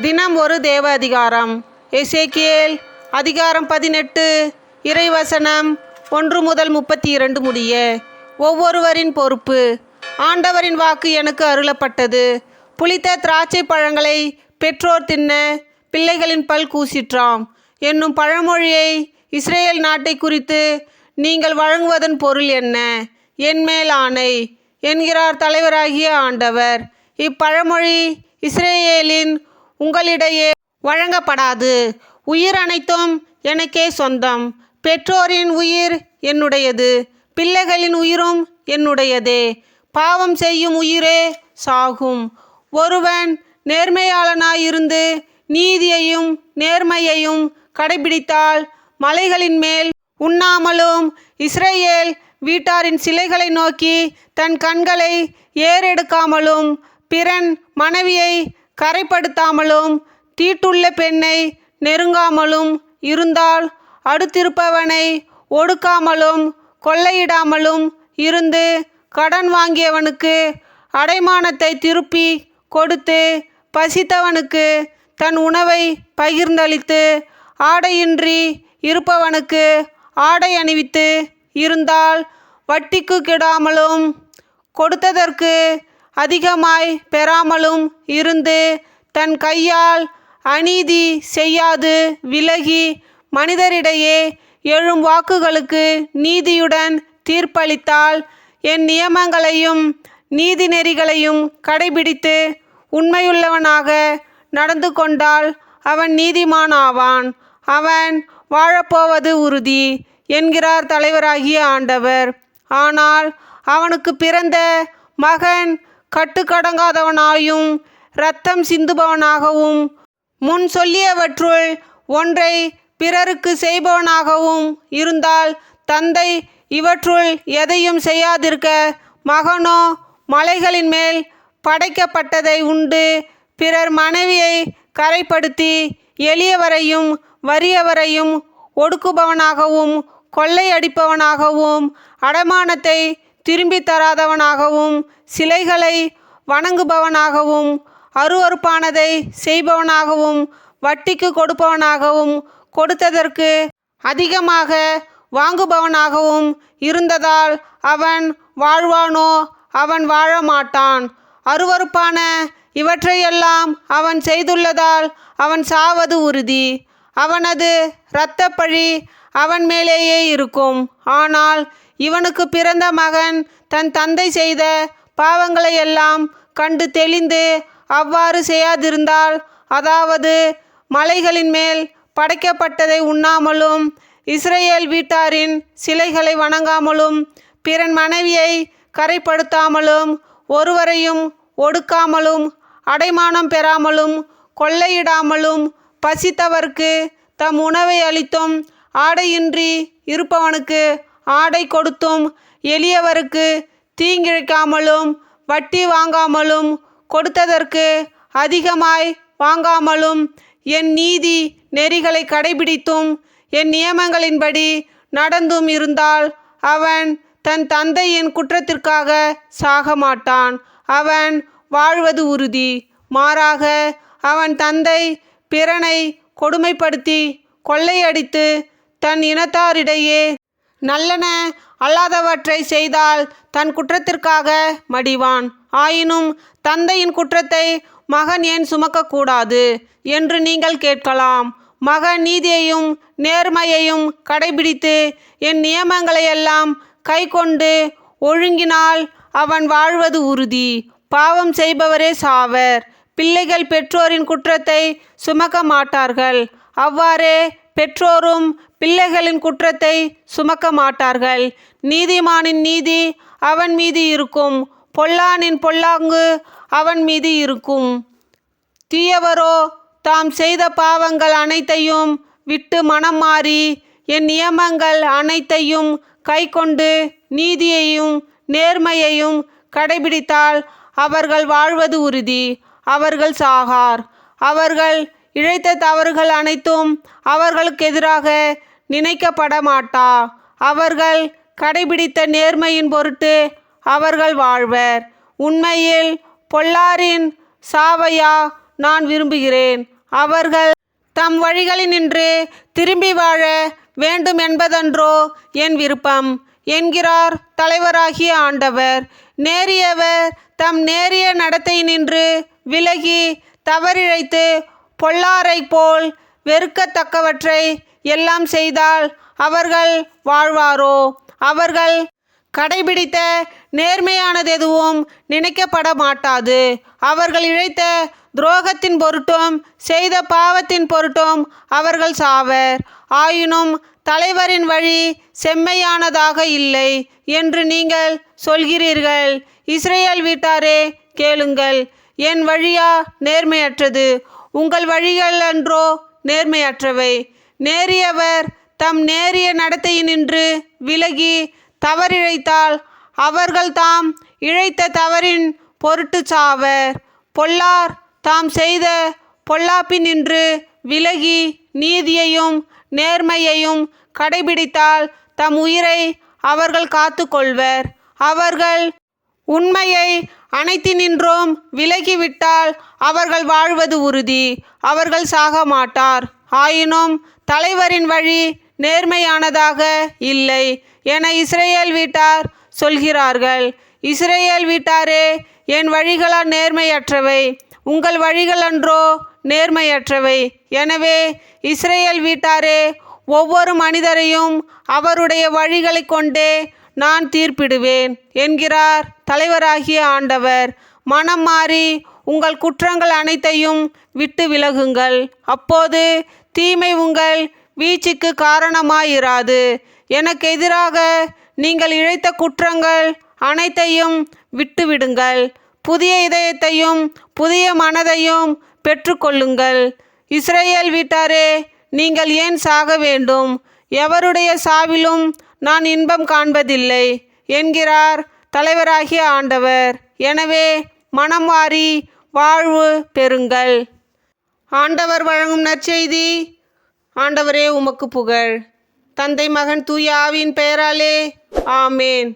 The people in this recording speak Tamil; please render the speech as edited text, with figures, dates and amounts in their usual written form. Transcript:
தினம் ஒரு தேவ அதிகாரம். எசேக்கியேல் அதிகாரம் 18 இறைவசனம் 1 முதல் 32 முடிய. ஒவ்வொருவரின் பொறுப்பு. ஆண்டவரின் வாக்கு எனக்கு அருளப்பட்டது. புளித்த திராட்சை பழங்களை பெற்றோர் தின்ன பிள்ளைகளின் பல் கூசிற்றாம் என்னும் பழமொழியை இஸ்ரேல் நாட்டை குறித்து நீங்கள் வழங்குவதன் பொருள் என்ன? என்மேல் ஆணை என்கிறார் தலைவராகிய ஆண்டவர். இப்பழமொழி இஸ்ரேலின் உங்களிடையே வழங்கப்படாது. உயிர் அனைத்தும் எனக்கே சொந்தம். பெற்றோரின் உயிர் என்னுடையது, பிள்ளைகளின் உயிரும் என்னுடையதே. பாவம் செய்யும் உயிரே சாகும். ஒருவன் நேர்மையாளனாயிருந்து நீதியையும் நேர்மையையும் கடைபிடித்தால் மலைகளின் மேல் உண்ணாமலும் இஸ்ரேல் வீட்டாரின் சிலைகளை நோக்கி தன் கண்களை ஏறெடுக்காமலும் பிறன் மனைவியை கரைப்படுத்தாமலும் தீட்டுள்ள பெண்ணை நெருங்காமலும் இருந்தால் அடுத்திருப்பவனை ஒடுக்காமலும் கொள்ளையிடாமலும் இருந்து கடன் வாங்கியவனுக்கு அடைமானத்தை திருப்பி கொடுத்து பசித்தவனுக்கு தன் உணவை பகிர்ந்தளித்து ஆடையின்றி இருப்பவனுக்கு ஆடை அணிவித்து இருந்தால் வட்டிக்கு கெடாமலும் கொடுத்ததற்கு அதிகமாய் பெறாமலும் இருந்து தன் கையால் அநீதி செய்யாது விலகி மனிதரிடையே எழும் வாக்குகளுக்கு நீதியுடன் தீர்ப்பளித்தால் என் நியமங்களையும் நீதி நெறிகளையும் கடைபிடித்து உண்மையுள்ளவனாக நடந்து கொண்டால் அவன் நீதிமான் ஆவான். அவன் வாழப்போவது உறுதி என்கிறார் தலைவராகிய ஆண்டவர். ஆனால் அவனுக்கு பிறந்த மகன் கட்டுக்கடங்காதவனாயும் இரத்தம் சிந்துபவனாகவும் முன் சொல்லியவற்றுள் ஒன்றை பிறருக்கு செய்பவனாகவும் இருந்தால் தந்தை இவற்றுள் எதையும் செய்யாதிருக்க மகனோ மலைகளின் மேல் படைக்கப்பட்டதை உண்டு பிறர் மனைவியை கரைப்படுத்தி எளியவரையும் வறியவரையும் ஒடுக்குபவனாகவும் கொள்ளையடிப்பவனாகவும் அடமானத்தை திரும்பி தராதவனாகவும் சிலைகளை வணங்குபவனாகவும் அருவருப்பானதை செய்பவனாகவும் வட்டிக்கு கொடுப்பவனாகவும் கொடுத்ததற்கு அதிகமாக வாங்குபவனாகவும் இருந்ததால் அவன் வாழ்வானோ? அவன் வாழ மாட்டான். அருவருப்பான இவற்றையெல்லாம் அவன் செய்துள்ளதால் அவன் சாவது உறுதி. அவனது இரத்தப்பழி அவன் மேலேயே இருக்கும். ஆனால் இவனுக்கு பிறந்த மகன் தன் தந்தை செய்த பாவங்களையெல்லாம் கண்டு தெளிந்து அவ்வாறு செய்யாதிருந்தால், அதாவது மலைகளின் மேல் படைக்கப்பட்டதை உண்ணாமலும் இஸ்ரேல் வீட்டாரின் சிலைகளை வணங்காமலும் பிறன் மனைவியை கரைப்படுத்தாமலும் ஒருவரையும் ஒடுக்காமலும் அடைமானம் பெறாமலும் கொள்ளையிடாமலும் பசித்தவர்க்கு தம் உணவை அளித்தும் ஆடையின்றி இருப்பவனுக்கு ஆடை கொடுத்தும் எளியவருக்கு தீங்கிழைக்காமலும் வட்டி வாங்காமலும் கொடுத்ததற்கு அதிகமாய் வாங்காமலும் என் நீதி நெறிகளை கடைபிடித்தும் என் நியமங்களின்படி நடந்தும் இருந்தால் அவன் தன் தந்தையின் குற்றத்திற்காக சாக மாட்டான். அவன் வாழ்வது உறுதி. மாறாக அவன் தந்தை பிறனை கொடுமைப்படுத்தி கொள்ளையடித்து தன் இனத்தாரிடையே நல்லன அல்லாதவற்றை செய்தால் தன் குற்றத்திற்காக மடிவான். ஆயினும் தந்தையின் குற்றத்தை மகன் ஏன் சுமக்கக்கூடாது என்று நீங்கள் கேட்கலாம். மகன் நீதியையும் நேர்மையையும் கடைபிடித்து என் நியமங்களையெல்லாம் கை கொண்டு ஒழுங்கினால் அவன் வாழ்வது உறுதி. பாவம் செய்பவரே சாவர். பிள்ளைகள் பெற்றோரின் குற்றத்தை சுமக்க மாட்டார்கள். அவ்வாறே பெற்றோரும் பிள்ளைகளின் குற்றத்தை சுமக்க மாட்டார்கள். நீதிமானின் நீதி அவன் மீது இருக்கும், பொல்லானின் பொல்லாங்கு அவன் மீது இருக்கும். தீயவரோ தாம் செய்த பாவங்கள் அனைத்தையும் விட்டு மனம் மாறி என் நியமங்கள் அனைத்தையும் கை கொண்டு நீதியையும் நேர்மையையும் கடைபிடித்தால் அவர்கள் வாழ்வது உறுதி. அவர்கள் சாகார். அவர்கள் இழைத்த தவறுகள் அனைத்தும் அவர்களுக்கு எதிராக நினைக்கப்பட மாட்டா. அவர்கள் கடைபிடித்த நேர்மையின் பொருட்டு அவர்கள் வாழ்வர். உண்மையில் பொல்லாரின் சாவையா நான் விரும்புகிறேன். அவர்கள் தம் வழிகளினின்று திரும்பி வாழ வேண்டும் என்பதன்றோ என் விருப்பம் என்கிறார் தலைவராகிய ஆண்டவர். நேரியவர் தம் நேரிய நடத்தையினின்று விலகி தவறிழைத்து பொல்லாரைப் போல் வெறுக்கத்தக்கவற்றை எல்லாம் செய்தால் அவர்கள் வாழ்வாரோ? அவர்கள் கடைபிடித்த நேர்மையானதெதுவும் நினைக்கப்பட மாட்டாது. அவர்கள் இழைத்த துரோகத்தின் பொருட்டும் செய்த பாவத்தின் பொருட்டும் அவர்கள் சாவர். ஆயினும் தலைவரின் வழி செம்மையானதாக இல்லை என்று நீங்கள் சொல்கிறீர்கள். இஸ்ரேல் வீட்டாரே, கேளுங்கள். என் வழியா நேர்மையற்றது? உங்கள் வழிகள் அன்றோ நேர்மையற்றவை? நேரியவர் தம் நேரிய நடத்தையினின்று விலகி தவறிழைத்தால் அவர்கள் தாம் இழைத்த தவறின் பொருட்டு சாவர். பொல்லார் தாம் செய்த பொல்லாப்பினின்று விலகி நீதியையும் நேர்மையையும் கடைபிடித்தால் தம் உயிரை அவர்கள் காத்து கொள்வர். அவர்கள் உண்மையை அனைத்தினின்றும் விலகிவிட்டால் அவர்கள் வாழ்வது உறுதி, அவர்கள் சாக மாட்டார். ஆயினும் தலைவரின் வழி நேர்மையானதாக இல்லை என இஸ்ரேல் வீட்டார் சொல்கிறார்கள். இஸ்ரேல் வீட்டாரே, என் வழிகளா நேர்மையற்றவை? உங்கள் வழிகள் அன்றோ நேர்மையற்றவை? எனவே இஸ்ரேல் வீட்டாரே, ஒவ்வொரு மனிதரையும் அவருடைய வழிகளை கொண்டே நான் தீர்ப்பிடுவேன் என்கிறார் தலைவராகிய ஆண்டவர். மனம் மாறி உங்கள் குற்றங்கள் அனைத்தையும் விட்டு விலகுங்கள். அப்போது தீமை உங்கள் வீழ்ச்சிக்கு காரணமாயிராது. எனக்கு எதிராக நீங்கள் இழைத்த குற்றங்கள் அனைத்தையும் விட்டுவிடுங்கள். புதிய இதயத்தையும் புதிய மனதையும் பெற்றுக்கொள்ளுங்கள். இஸ்ரேல் வீட்டாரே, நீங்கள் ஏன் சாக வேண்டும்? எவருடைய சாவிலும் நான் இன்பம் காண்பதில்லை என்கிறார் தலைவராகிய ஆண்டவர். எனவே மனம் மாறி வாழ்வு பெறுங்கள். ஆண்டவர் வழங்கும் நற்செய்தி. ஆண்டவரே, உமக்கு புகழ். தந்தை, மகன், தூய ஆவியின் பெயராலே ஆமேன்.